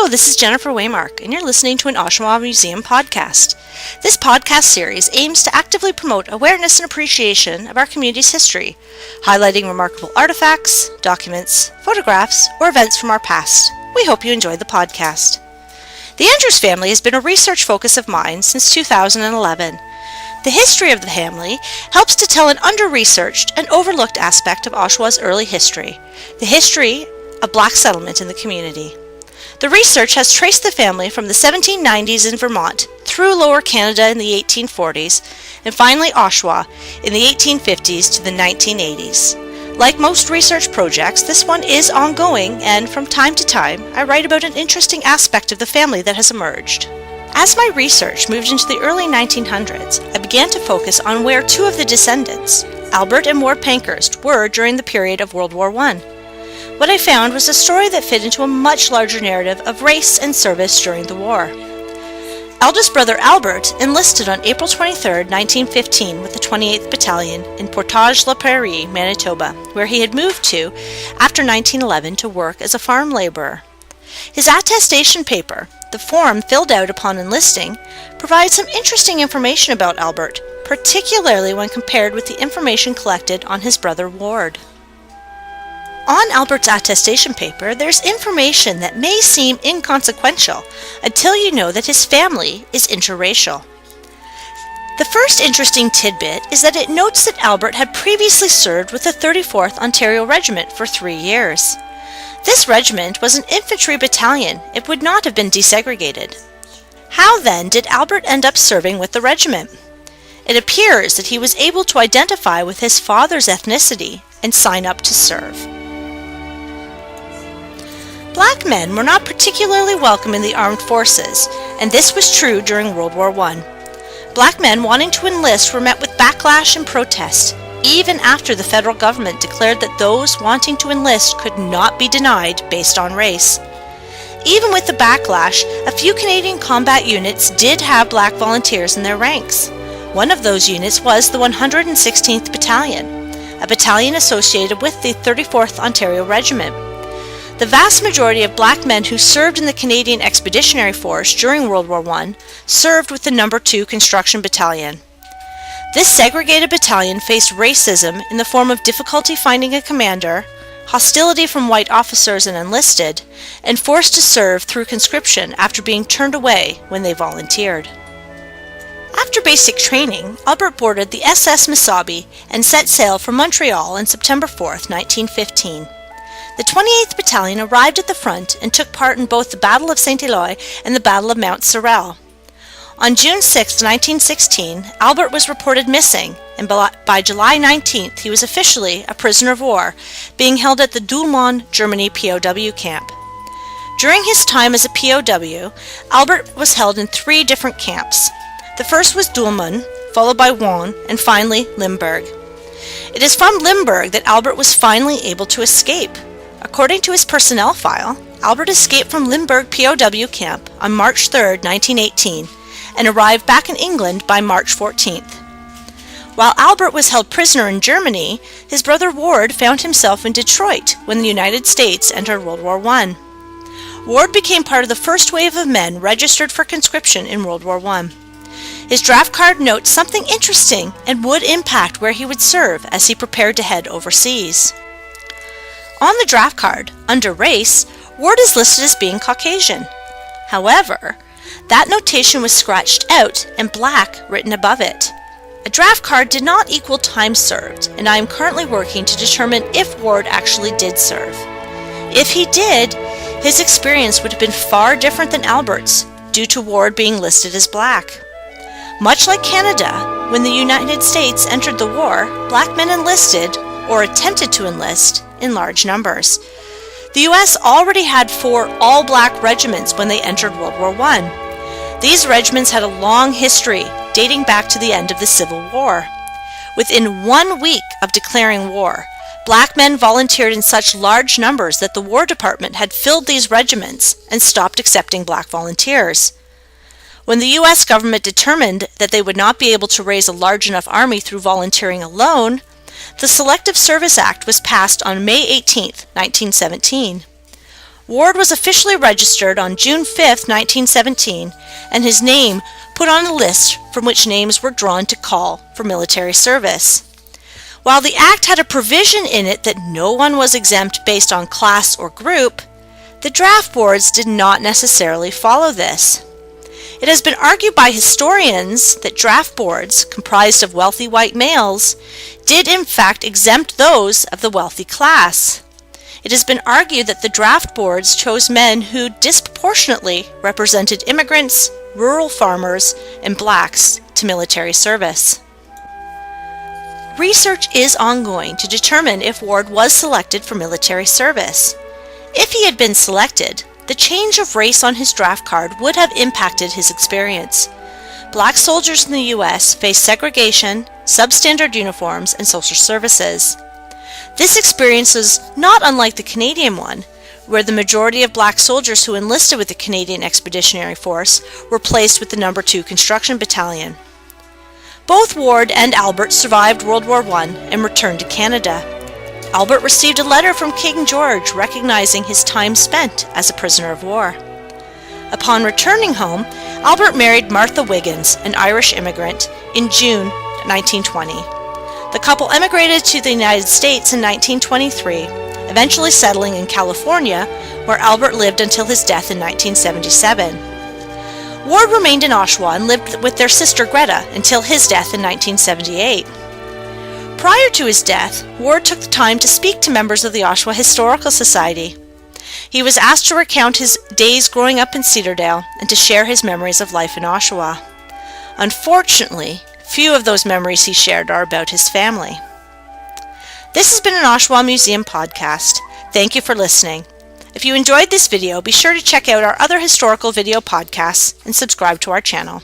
Hello, this is Jennifer Waymark, and you're listening to an Oshawa Museum podcast. This podcast series aims to actively promote awareness and appreciation of our community's history, highlighting remarkable artifacts, documents, photographs, or events from our past. We hope you enjoy the podcast. The Andrews family has been a research focus of mine since 2011. The history of the family helps to tell an under-researched and overlooked aspect of Oshawa's early history, the history of Black settlement in the community. The research has traced the family from the 1790s in Vermont through Lower Canada in the 1840s and finally Oshawa in the 1850s to the 1980s. Like most research projects, this one is ongoing, and from time to time I write about an interesting aspect of the family that has emerged. As my research moved into the early 1900s, I began to focus on where two of the descendants, Albert and Ward Pankhurst, were during the period of World War I. What I found was a story that fit into a much larger narrative of race and service during the war. Eldest brother Albert enlisted on April 23, 1915 with the 28th Battalion in Portage-la-Prairie, Manitoba, where he had moved to after 1911 to work as a farm laborer. His attestation paper, the form filled out upon enlisting, provides some interesting information about Albert, particularly when compared with the information collected on his brother Ward. On Albert's attestation paper, there's information that may seem inconsequential until you know that his family is interracial. The first interesting tidbit is that it notes that Albert had previously served with the 34th Ontario Regiment for 3 years. This regiment was an infantry battalion. It would not have been desegregated. How then did Albert end up serving with the regiment? It appears that he was able to identify with his father's ethnicity and sign up to serve. Black men were not particularly welcome in the armed forces, and this was true during World War I. Black men wanting to enlist were met with backlash and protest, even after the federal government declared that those wanting to enlist could not be denied based on race. Even with the backlash, a few Canadian combat units did have black volunteers in their ranks. One of those units was the 116th Battalion, a battalion associated with the 34th Ontario Regiment. The vast majority of black men who served in the Canadian Expeditionary Force during World War I served with the No. 2 Construction Battalion. This segregated battalion faced racism in the form of difficulty finding a commander, hostility from white officers and enlisted, and forced to serve through conscription after being turned away when they volunteered. After basic training, Albert boarded the SS Mesabi and set sail for Montreal on September 4, 1915. The 28th Battalion arrived at the front and took part in both the Battle of St. Eloi and the Battle of Mount Sorel. On June 6, 1916, Albert was reported missing, and by July 19th he was officially a prisoner of war, being held at the Dunbar, Germany POW camp. During his time as a POW, Albert was held in 3 different camps. The first was Dunbar, followed by Rouen, and finally Limburg. It is from Limburg that Albert was finally able to escape. According to his personnel file, Albert escaped from Limburg POW camp on March 3, 1918, and arrived back in England by March 14th. While Albert was held prisoner in Germany, his brother Ward found himself in Detroit when the United States entered World War I. Ward became part of the first wave of men registered for conscription in World War I. His draft card notes something interesting and would impact where he would serve as he prepared to head overseas. On the draft card, under race, Ward is listed as being Caucasian. However, that notation was scratched out and black written above it. A draft card did not equal time served, and I am currently working to determine if Ward actually did serve. If he did, his experience would have been far different than Albert's, due to Ward being listed as black. Much like Canada, when the United States entered the war, black men enlisted, or attempted to enlist, in large numbers. The U.S. already had 4 all-black regiments when they entered World War I. These regiments had a long history, dating back to the end of the Civil War. Within 1 week of declaring war, black men volunteered in such large numbers that the War Department had filled these regiments and stopped accepting black volunteers. When the U.S. government determined that they would not be able to raise a large enough army through volunteering alone, the Selective Service Act was passed on May 18, 1917. Ward was officially registered on June 5, 1917, and his name put on a list from which names were drawn to call for military service. While the Act had a provision in it that no one was exempt based on class or group, the draft boards did not necessarily follow this. It has been argued by historians that draft boards, comprised of wealthy white males, did in fact exempt those of the wealthy class. It has been argued that the draft boards chose men who disproportionately represented immigrants, rural farmers, and blacks to military service. Research is ongoing to determine if Ward was selected for military service. If he had been selected, the change of race on his draft card would have impacted his experience. Black soldiers in the U.S. faced segregation, substandard uniforms, and social services. This experience is not unlike the Canadian one, where the majority of black soldiers who enlisted with the Canadian Expeditionary Force were placed with the No. 2 Construction Battalion. Both Ward and Albert survived World War I and returned to Canada. Albert received a letter from King George recognizing his time spent as a prisoner of war. Upon returning home, Albert married Martha Wiggins, an Irish immigrant, in June 1920. The couple emigrated to the United States in 1923, eventually settling in California, where Albert lived until his death in 1977. Ward remained in Oshawa and lived with their sister Greta until his death in 1978. Prior to his death, Ward took the time to speak to members of the Oshawa Historical Society. He was asked to recount his days growing up in Cedardale and to share his memories of life in Oshawa. Unfortunately, few of those memories he shared are about his family. This has been an Oshawa Museum podcast. Thank you for listening. If you enjoyed this video, be sure to check out our other historical video podcasts and subscribe to our channel.